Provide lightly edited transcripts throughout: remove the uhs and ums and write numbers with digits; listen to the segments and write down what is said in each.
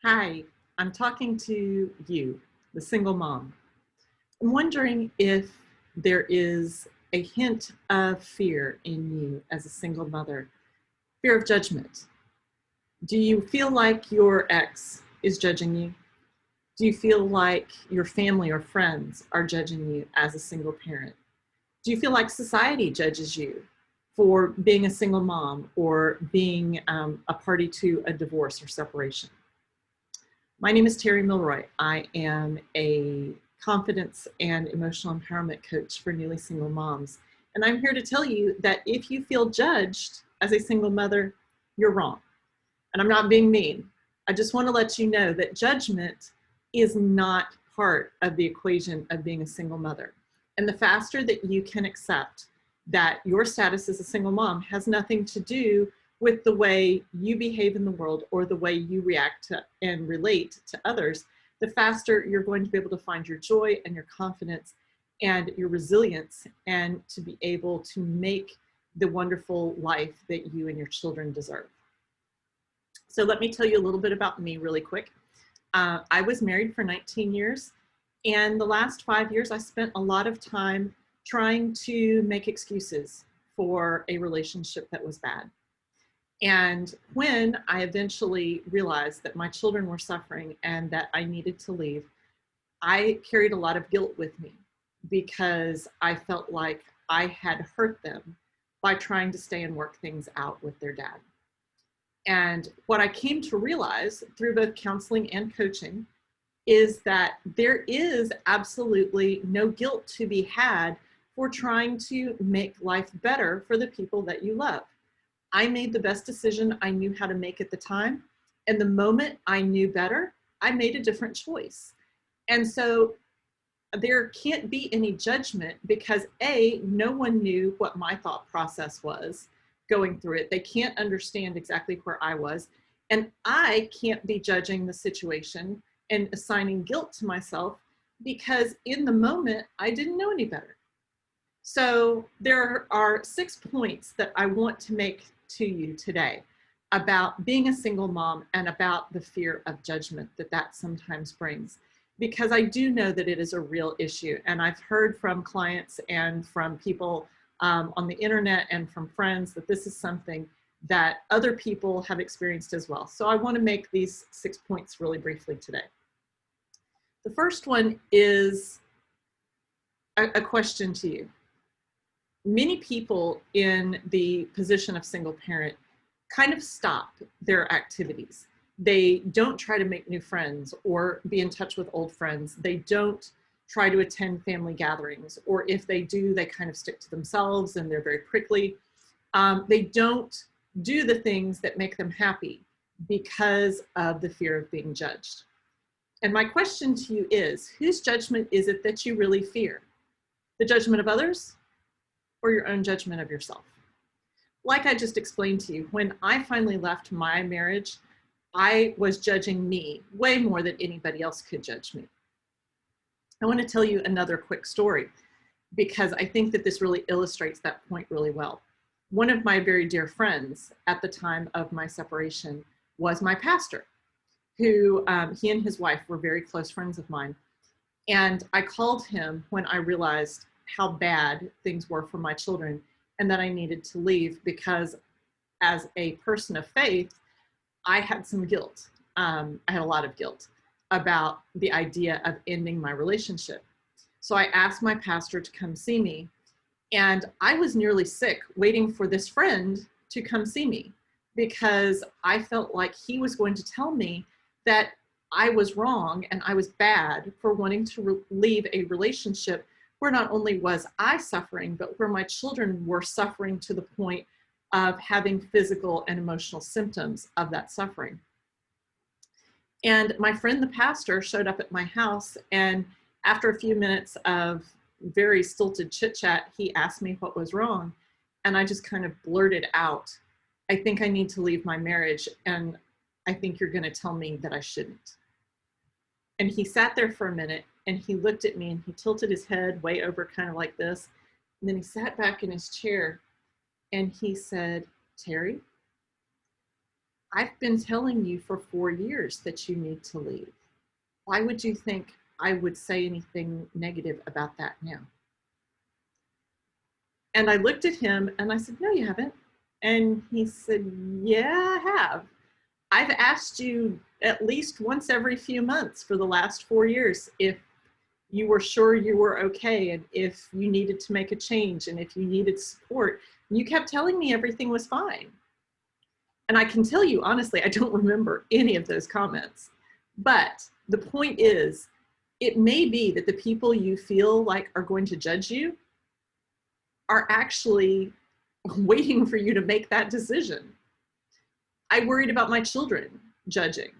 Hi, I'm talking to you, the single mom. I'm wondering if there is a hint of fear in you as a single mother, fear of judgment. Do you feel like your ex is judging you? Do you feel like your family or friends are judging you as a single parent? Do you feel like society judges you for being a single mom or being a party to a divorce or separation? My name is Terry Milroy. I am a confidence and emotional empowerment coach for newly single moms. And I'm here to tell you that if you feel judged as a single mother, you're wrong. And I'm not being mean. I just want to let you know that judgment is not part of the equation of being a single mother. And the faster that you can accept that your status as a single mom has nothing to do with the way you behave in the world or the way you react to and relate to others, the faster you're going to be able to find your joy and your confidence and your resilience and to be able to make the wonderful life that you and your children deserve. So let me tell you a little bit about me really quick. I was married for 19 years, and the last 5 years I spent a lot of time trying to make excuses for a relationship that was bad. And when I eventually realized that my children were suffering and that I needed to leave, I carried a lot of guilt with me because I felt like I had hurt them by trying to stay and work things out with their dad. And what I came to realize through both counseling and coaching is that there is absolutely no guilt to be had for trying to make life better for the people that you love. I made the best decision I knew how to make at the time. And the moment I knew better, I made a different choice. And so there can't be any judgment because A, no one knew what my thought process was going through it. They can't understand exactly where I was. And I can't be judging the situation and assigning guilt to myself because in the moment, I didn't know any better. So there are 6 points that I want to make to you today about being a single mom and about the fear of judgment that sometimes brings, because I do know that it is a real issue. And I've heard from clients and from people on the internet and from friends that this is something that other people have experienced as well. So I want to make these 6 points really briefly today. The first one is a question to you. Many people in the position of single parent kind of stop their activities. They don't try to make new friends or be in touch with old friends. They don't try to attend family gatherings, or if they do, they kind of stick to themselves and they're very prickly. They don't do the things that make them happy because of the fear of being judged. And my question to you is, whose judgment is it that you really fear? The judgment of others or your own judgment of yourself? Like I just explained to you, when I finally left my marriage, I was judging me way more than anybody else could judge me. I want to tell you another quick story because I think that this really illustrates that point really well. One of my very dear friends at the time of my separation was my pastor, who he and his wife were very close friends of mine. And I called him when I realized how bad things were for my children and that I needed to leave because as a person of faith, I had some guilt. I had a lot of guilt about the idea of ending my relationship. So I asked my pastor to come see me, and I was nearly sick waiting for this friend to come see me because I felt like he was going to tell me that I was wrong and I was bad for wanting to leave a relationship where not only was I suffering, but where my children were suffering to the point of having physical and emotional symptoms of that suffering. And my friend, the pastor, showed up at my house, and after a few minutes of very stilted chit chat, he asked me what was wrong. And I just kind of blurted out, I think I need to leave my marriage, and I think you're going to tell me that I shouldn't. And he sat there for a minute and he looked at me and he tilted his head way over kind of like this. And then he sat back in his chair and he said, Terry, I've been telling you for 4 years that you need to leave. Why would you think I would say anything negative about that now? And I looked at him and I said, no, you haven't. And he said, yeah, I have. I've asked you at least once every few months for the last 4 years if you were sure you were okay and if you needed to make a change and if you needed support. And you kept telling me everything was fine. And I can tell you, honestly, I don't remember any of those comments. But the point is, it may be that the people you feel like are going to judge you are actually waiting for you to make that decision. I worried about my children judging,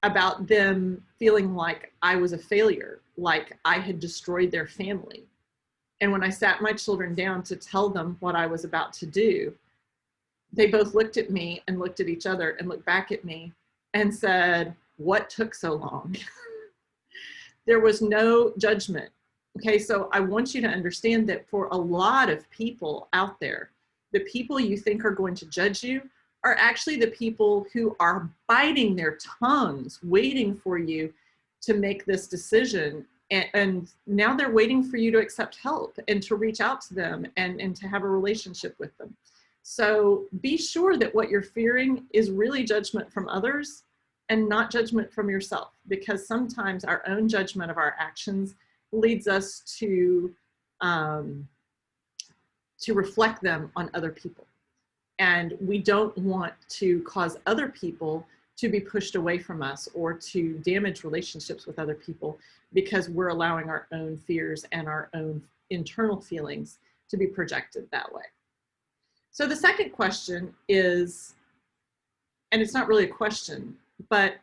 about them feeling like I was a failure, like I had destroyed their family. And when I sat my children down to tell them what I was about to do, they both looked at me and looked at each other and looked back at me and said, what took so long? There was no judgment. Okay, so I want you to understand that for a lot of people out there, the people you think are going to judge you are actually the people who are biting their tongues, waiting for you to make this decision. And now they're waiting for you to accept help and to reach out to them and to have a relationship with them. So be sure that what you're fearing is really judgment from others and not judgment from yourself, because sometimes our own judgment of our actions leads us to reflect them on other people. And we don't want to cause other people to be pushed away from us or to damage relationships with other people because we're allowing our own fears and our own internal feelings to be projected that way. So the second question is, and it's not really a question, but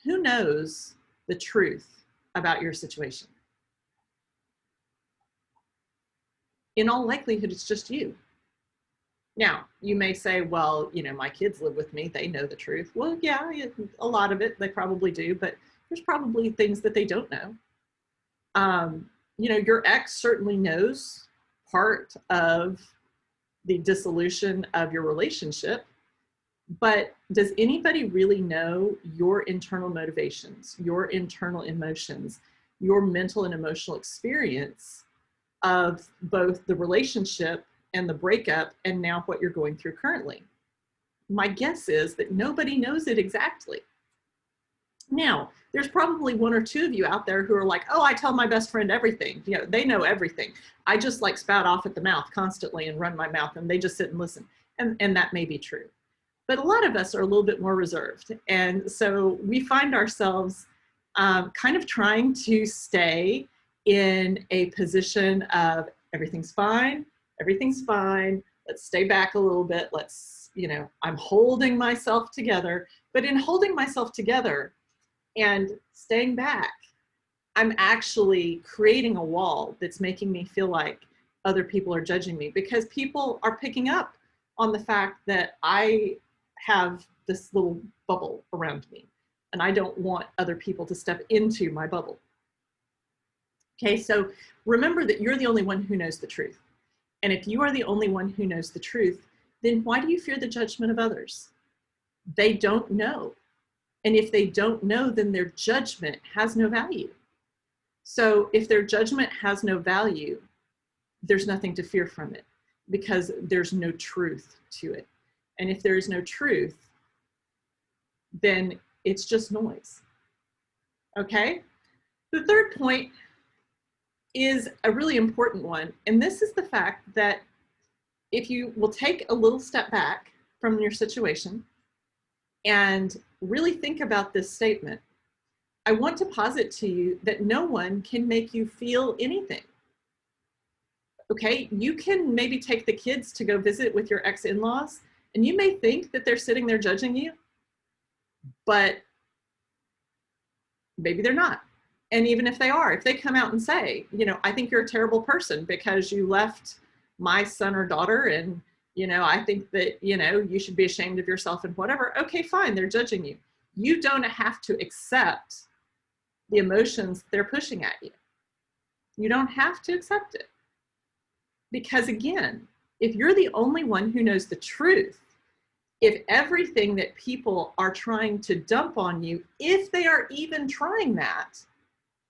who knows the truth about your situation? In all likelihood, it's just you. Now, you may say, well, you know, my kids live with me, they know the truth. Well, yeah, a lot of it, they probably do, but there's probably things that they don't know. You know, your ex certainly knows part of the dissolution of your relationship, but does anybody really know your internal motivations, your internal emotions, your mental and emotional experience of both the relationship and the breakup and now what you're going through currently? My guess is that nobody knows it exactly. Now, there's probably one or two of you out there who are like, oh, I tell my best friend everything. You know, they know everything. I just like spout off at the mouth constantly and run my mouth and they just sit and listen. And that may be true. But a lot of us are a little bit more reserved. And so we find ourselves kind of trying to stay in a position of everything's fine, let's stay back a little bit, let's, you know, I'm holding myself together. But in holding myself together and staying back, I'm actually creating a wall that's making me feel like other people are judging me, because people are picking up on the fact that I have this little bubble around me and I don't want other people to step into my bubble. Okay, so remember that you're the only one who knows the truth. And if you are the only one who knows the truth, then why do you fear the judgment of others? They don't know. And if they don't know, then their judgment has no value. So if their judgment has no value, there's nothing to fear from it because there's no truth to it. And if there is no truth, then it's just noise. Okay? The third point is a really important one. And this is the fact that if you will take a little step back from your situation and really think about this statement, I want to posit to you that no one can make you feel anything. Okay, you can maybe take the kids to go visit with your ex-in-laws, and you may think that they're sitting there judging you, but maybe they're not. And even if they are, if they come out and say, you know, I think you're a terrible person because you left my son or daughter, and, you know, I think that, you know, you should be ashamed of yourself and whatever. Okay, fine, they're judging you. You don't have to accept the emotions they're pushing at you. You don't have to accept it. Because again, if you're the only one who knows the truth, If everything that people are trying to dump on you, if they are even trying that,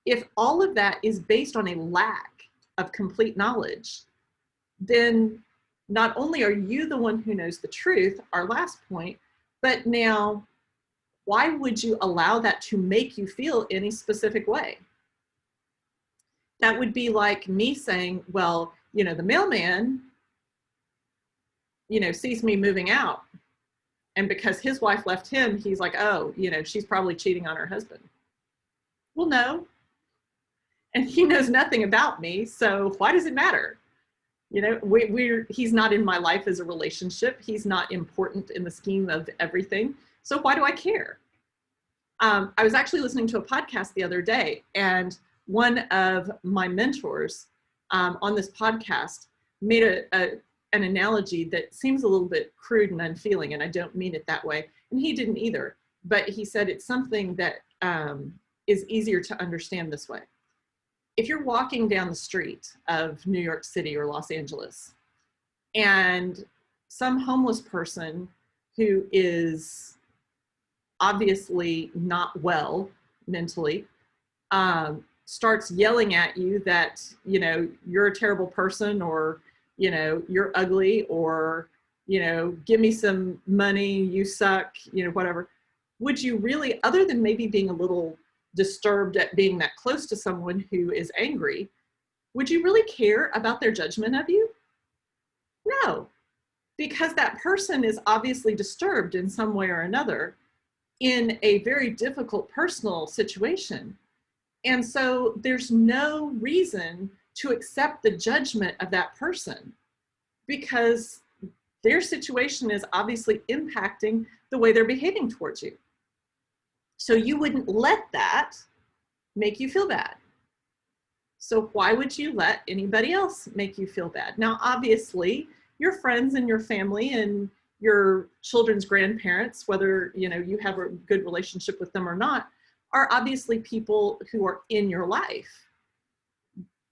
if all of that is based on a lack of complete knowledge, then not only are you the one who knows the truth, our last point, but now why would you allow that to make you feel any specific way? That would be like me saying, well, the mailman, sees me moving out. And because his wife left him, he's like, oh, she's probably cheating on her husband. Well, no. And he knows nothing about me. So why does it matter? He's not in my life as a relationship. He's not important in the scheme of everything. So why do I care? I was actually listening to a podcast the other day, and one of my mentors on this podcast made an analogy that seems a little bit crude and unfeeling, and I don't mean it that way. And he didn't either. But he said it's something that is easier to understand this way. If you're walking down the street of New York City or Los Angeles, and some homeless person who is obviously not well mentally starts yelling at you that, you're a terrible person, or, you're ugly, or, give me some money, you suck, whatever. Would you really, other than maybe being a little disturbed at being that close to someone who is angry, would you really care about their judgment of you? No, because that person is obviously disturbed in some way or another in a very difficult personal situation. And so there's no reason to accept the judgment of that person, because their situation is obviously impacting the way they're behaving towards you. So you wouldn't let that make you feel bad. So why would you let anybody else make you feel bad? Now, obviously, your friends and your family and your children's grandparents, whether you have a good relationship with them or not, are obviously people who are in your life.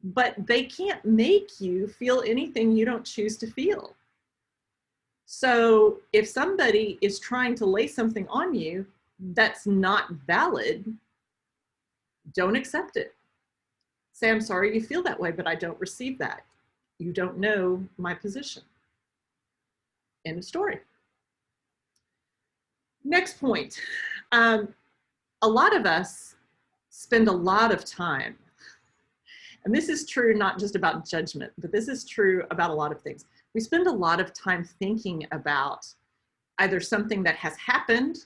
But they can't make you feel anything you don't choose to feel. So if somebody is trying to lay something on you that's not valid, don't accept it. Say, I'm sorry you feel that way, but I don't receive that. You don't know my position. End of story. Next point. A lot of us spend a lot of time, and this is true not just about judgment, but this is true about a lot of things. We spend a lot of time thinking about either something that has happened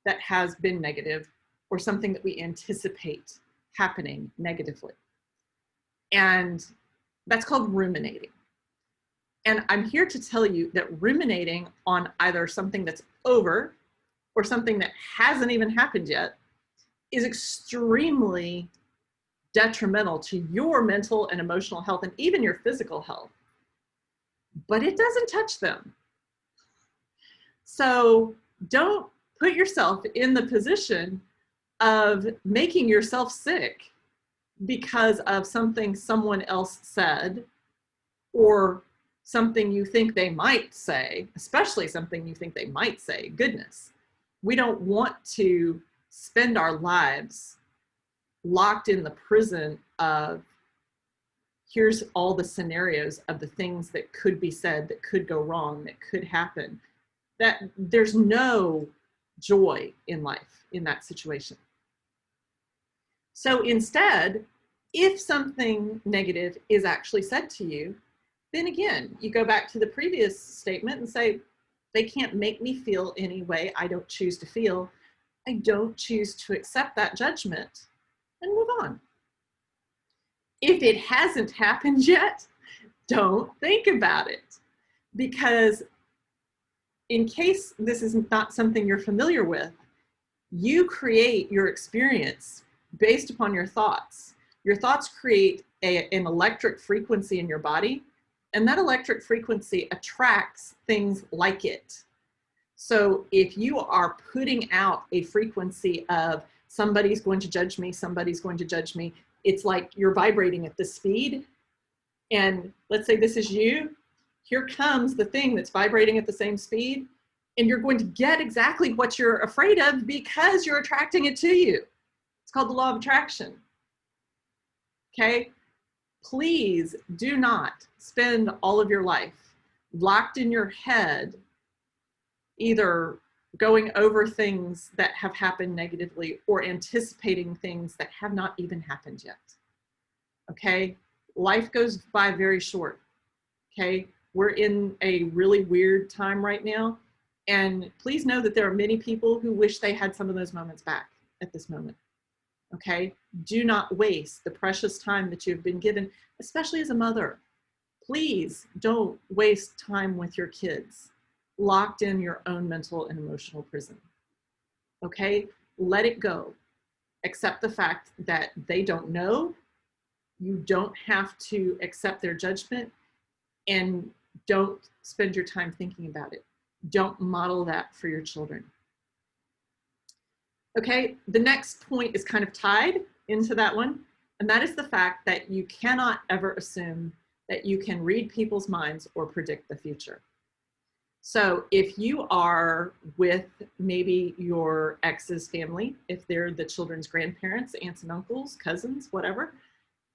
that has been negative, or something that we anticipate happening negatively. And that's called ruminating. And I'm here to tell you that ruminating on either something that's over or something that hasn't even happened yet is extremely detrimental to your mental and emotional health, and even your physical health. But it doesn't touch them. So don't put yourself in the position of making yourself sick because of something someone else said, or something you think they might say, especially something you think they might say. Goodness, we don't want to spend our lives locked in the prison of here's all the scenarios of the things that could be said, that could go wrong, that could happen. That there's no joy in life in that situation. So instead, if something negative is actually said to you, then again, you go back to the previous statement and say, they can't make me feel any way I don't choose to feel. I don't choose to accept that judgment, and move on. If it hasn't happened yet, don't think about it. Because in case this is not something you're familiar with, you create your experience based upon your thoughts. Your thoughts create an electric frequency in your body, and that electric frequency attracts things like it. So if you are putting out a frequency of somebody's going to judge me, somebody's going to judge me, it's like you're vibrating at this speed. And let's say this is you. Here comes the thing that's vibrating at the same speed. And you're going to get exactly what you're afraid of because you're attracting it to you. It's called the law of attraction. Okay? Please do not spend all of your life locked in your head, either going over things that have happened negatively or anticipating things that have not even happened yet. Okay? Life goes by very short. Okay? We're in a really weird time right now. And please know that there are many people who wish they had some of those moments back at this moment. Okay? Do not waste the precious time that you've been given, especially as a mother. Please don't waste time with your kids locked in your own mental and emotional prison. Okay? Let it go. Accept the fact that they don't know. You don't have to accept their judgment, and don't spend your time thinking about it. Don't model that for your children. Okay, the next point is kind of tied into that one, and that is the fact that you cannot ever assume that you can read people's minds or predict the future. So if you are with maybe your ex's family, if they're the children's grandparents, aunts and uncles, cousins, whatever,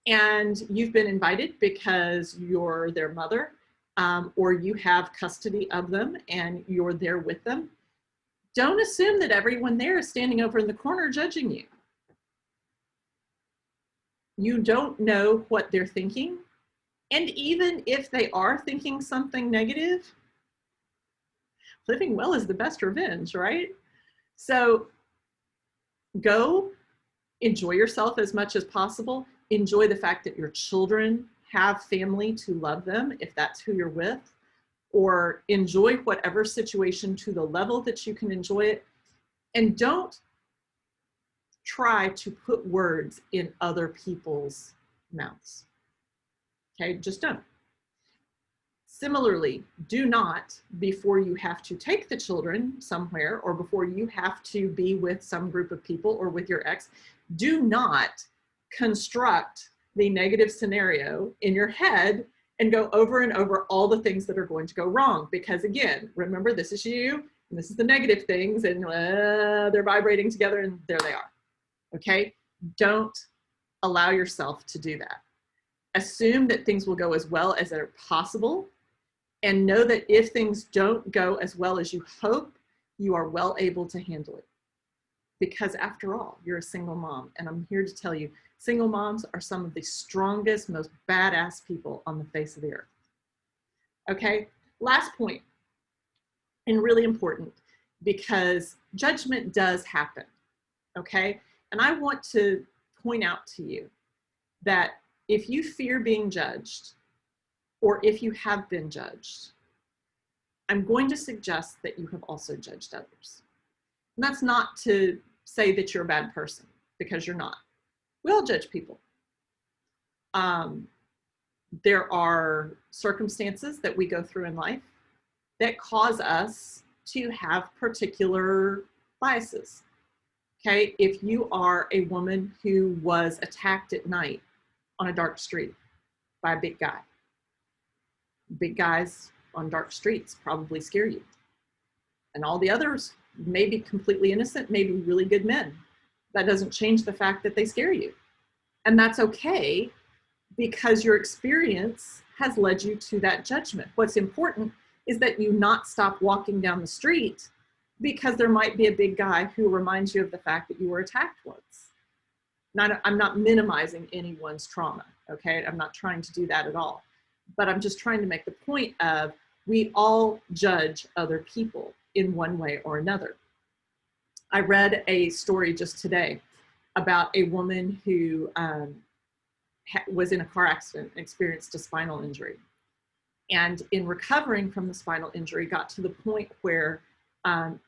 and you've been invited because you're their mother, or you have custody of them and you're there with them, don't assume that everyone there is standing over in the corner judging you. You don't know what they're thinking. And even if they are thinking something negative, living well is the best revenge, right? So go enjoy yourself as much as possible. Enjoy the fact that your children have family to love them, if that's who you're with, or enjoy whatever situation to the level that you can enjoy it. And don't try to put words in other people's mouths. Okay, just don't. Similarly, do not, before you have to take the children somewhere or before you have to be with some group of people or with your ex, do not construct the negative scenario in your head and go over and over all the things that are going to go wrong. Because again, remember, this is you and this is the negative things, and they're vibrating together and there they are. Okay? Don't allow yourself to do that. Assume that things will go as well as are possible, and know that if things don't go as well as you hope, you are well able to handle it. Because after all, you're a single mom, and I'm here to tell you, single moms are some of the strongest, most badass people on the face of the earth. Okay, last point, and really important, because judgment does happen, okay? And I want to point out to you that if you fear being judged, or if you have been judged, I'm going to suggest that you have also judged others. And that's not to say that you're a bad person, because you're not. We all judge people. There are circumstances that we go through in life that cause us to have particular biases. Okay, if you are a woman who was attacked at night on a dark street by a big guy, big guys on dark streets probably scare you. And all the others may be completely innocent, maybe really good men. That doesn't change the fact that they scare you. And that's okay, because your experience has led you to that judgment. What's important is that you not stop walking down the street because there might be a big guy who reminds you of the fact that you were attacked once. I'm not minimizing anyone's trauma, okay? I'm not trying to do that at all. But I'm just trying to make the point of, we all judge other people in one way or another. I read a story just today about a woman who was in a car accident and experienced a spinal injury. And in recovering from the spinal injury, got to the point where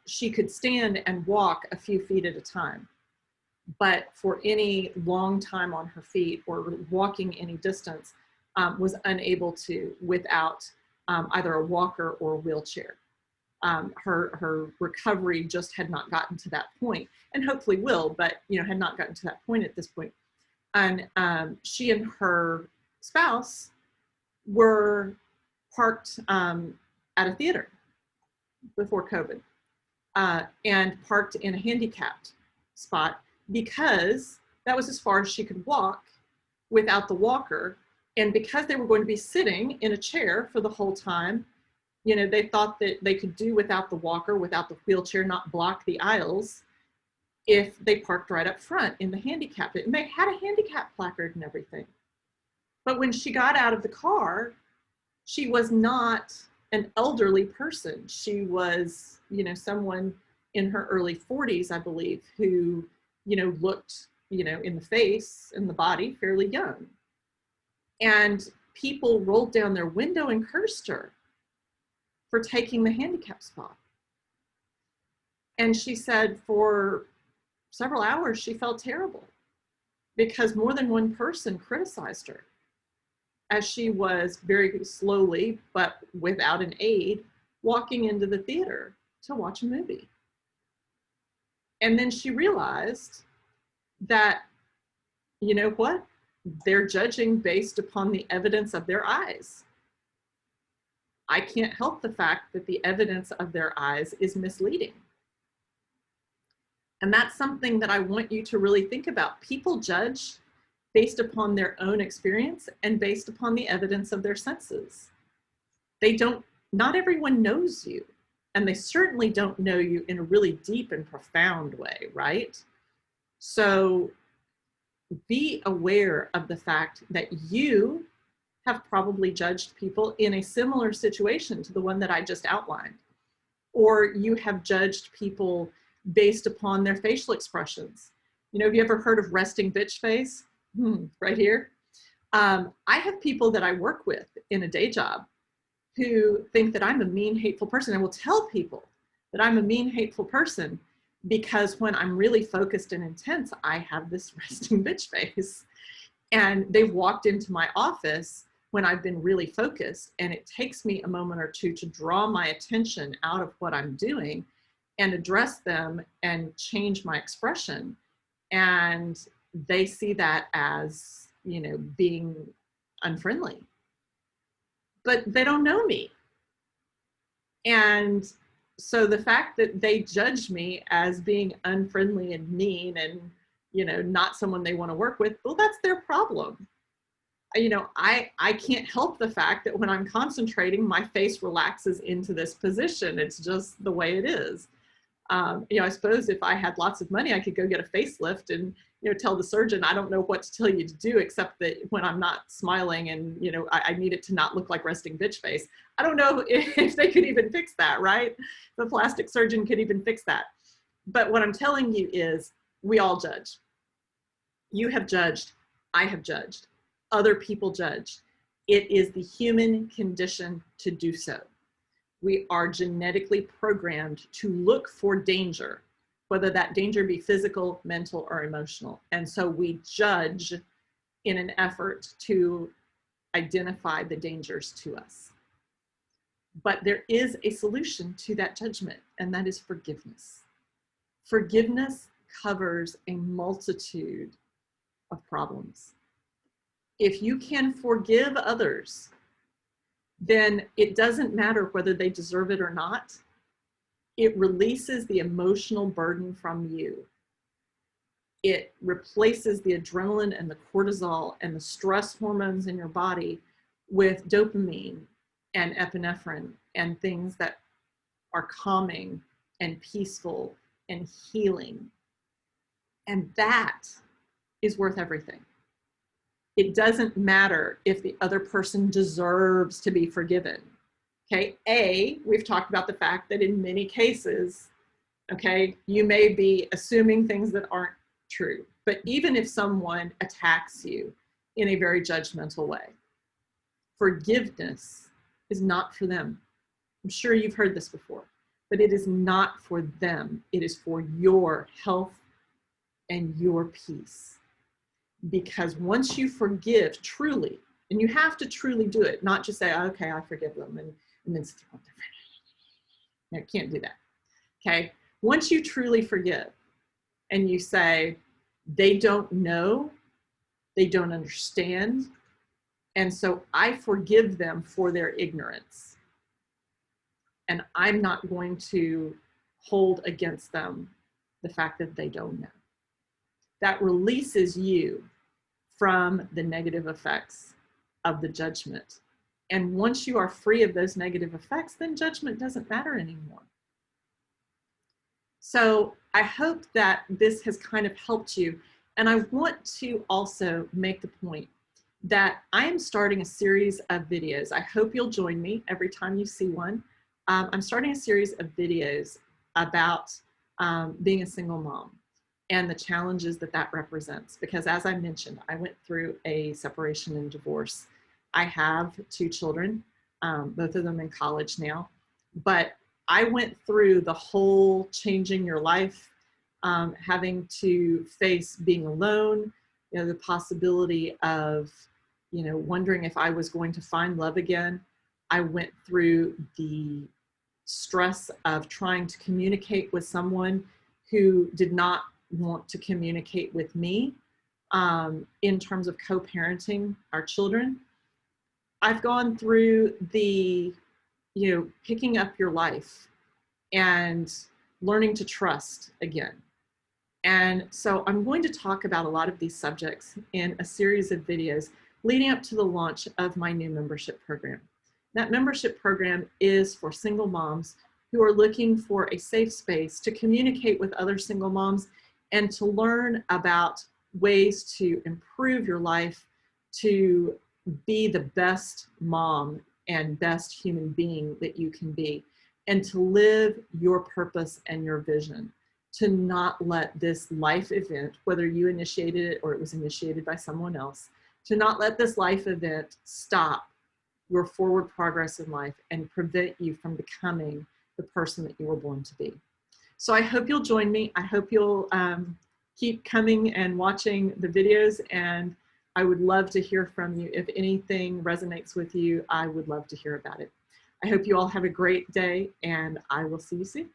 she could stand and walk a few feet at a time. But for any long time on her feet or walking any distance, was unable to without either a walker or a wheelchair. Her recovery just had not gotten to that point, and hopefully will, but had not gotten to that point at this point. And she and her spouse were parked at a theater. before COVID, and parked in a handicapped spot because that was as far as she could walk without the walker. And because they were going to be sitting in a chair for the whole time, you know, they thought that they could do without the walker, without the wheelchair, not block the aisles, if they parked right up front in the handicap. And they had a handicap placard and everything. But when she got out of the car, she was not an elderly person. She was, you know, someone in her early 40s, I believe, who, you know, looked, you know, in the face and the body fairly young. And people rolled down their window and cursed her for taking the handicap spot. And she said for several hours she felt terrible because more than one person criticized her as she was very slowly, but without an aid, walking into the theater to watch a movie. And then she realized that, you know what? They're judging based upon the evidence of their eyes. I can't help the fact that the evidence of their eyes is misleading. And that's something that I want you to really think about. People judge based upon their own experience and based upon the evidence of their senses. Not everyone knows you, and they certainly don't know you in a really deep and profound way, right? So be aware of the fact that you have probably judged people in a similar situation to the one that I just outlined, or you have judged people based upon their facial expressions. You know, have you ever heard of resting bitch face? Right here. I have people that I work with in a day job who think that I'm a mean, hateful person. I will tell people that I'm a mean, hateful person because when I'm really focused and intense, I have this resting bitch face. And they've walked into my office when I've been really focused, and it takes me a moment or two to draw my attention out of what I'm doing and address them and change my expression. And they see that as, you know, being unfriendly, but they don't know me. And so the fact that they judge me as being unfriendly and mean and, you know, not someone they want to work with, well, that's their problem. You know, I can't help the fact that when I'm concentrating, my face relaxes into this position. It's just the way it is. You know, I suppose if I had lots of money, I could go get a facelift and, you know, tell the surgeon, I don't know what to tell you to do, except that when I'm not smiling and, you know, I need it to not look like resting bitch face. I don't know if they could even fix that, right? The plastic surgeon could even fix that. But what I'm telling you is we all judge. You have judged. I have judged. Other people judge. It is the human condition to do so. We are genetically programmed to look for danger, whether that danger be physical, mental, or emotional. And so we judge in an effort to identify the dangers to us. But there is a solution to that judgment, and that is forgiveness. Forgiveness covers a multitude of problems. If you can forgive others, then it doesn't matter whether they deserve it or not. It releases the emotional burden from you. It replaces the adrenaline and the cortisol and the stress hormones in your body with dopamine and epinephrine and things that are calming and peaceful and healing. And that is worth everything. It doesn't matter if the other person deserves to be forgiven. Okay, we've talked about the fact that in many cases, okay, you may be assuming things that aren't true. But even if someone attacks you in a very judgmental way, forgiveness is not for them. I'm sure you've heard this before, but it is not for them. It is for your health and your peace. Because once you forgive truly, and you have to truly do it, not just say, okay, I forgive them, and then you can't do that. Okay, once you truly forgive and you say, they don't know, they don't understand, and so I forgive them for their ignorance. and I'm not going to hold against them the fact that they don't know. That releases you from the negative effects of the judgment. And once you are free of those negative effects, then judgment doesn't matter anymore. So I hope that this has kind of helped you. And I want to also make the point that I am starting a series of videos. I hope you'll join me every time you see one. I'm starting a series of videos about being a single mom and the challenges that that represents. Because as I mentioned, I went through a separation and divorce. I have 2 children, both of them in college now, but I went through the whole changing your life, having to face being alone, you know, the possibility of, you know, wondering if I was going to find love again. I went through the stress of trying to communicate with someone who did not want to communicate with me in terms of co-parenting our children. I've gone through the, you know, picking up your life and learning to trust again. And so I'm going to talk about a lot of these subjects in a series of videos leading up to the launch of my new membership program. That membership program is for single moms who are looking for a safe space to communicate with other single moms and to learn about ways to improve your life, to be the best mom and best human being that you can be, and to live your purpose and your vision, to not let this life event, whether you initiated it or it was initiated by someone else, to not let this life event stop your forward progress in life and prevent you from becoming the person that you were born to be. So I hope you'll join me. I hope you'll keep coming and watching the videos, and I would love to hear from you. If anything resonates with you, I would love to hear about it. I hope you all have a great day, and I will see you soon.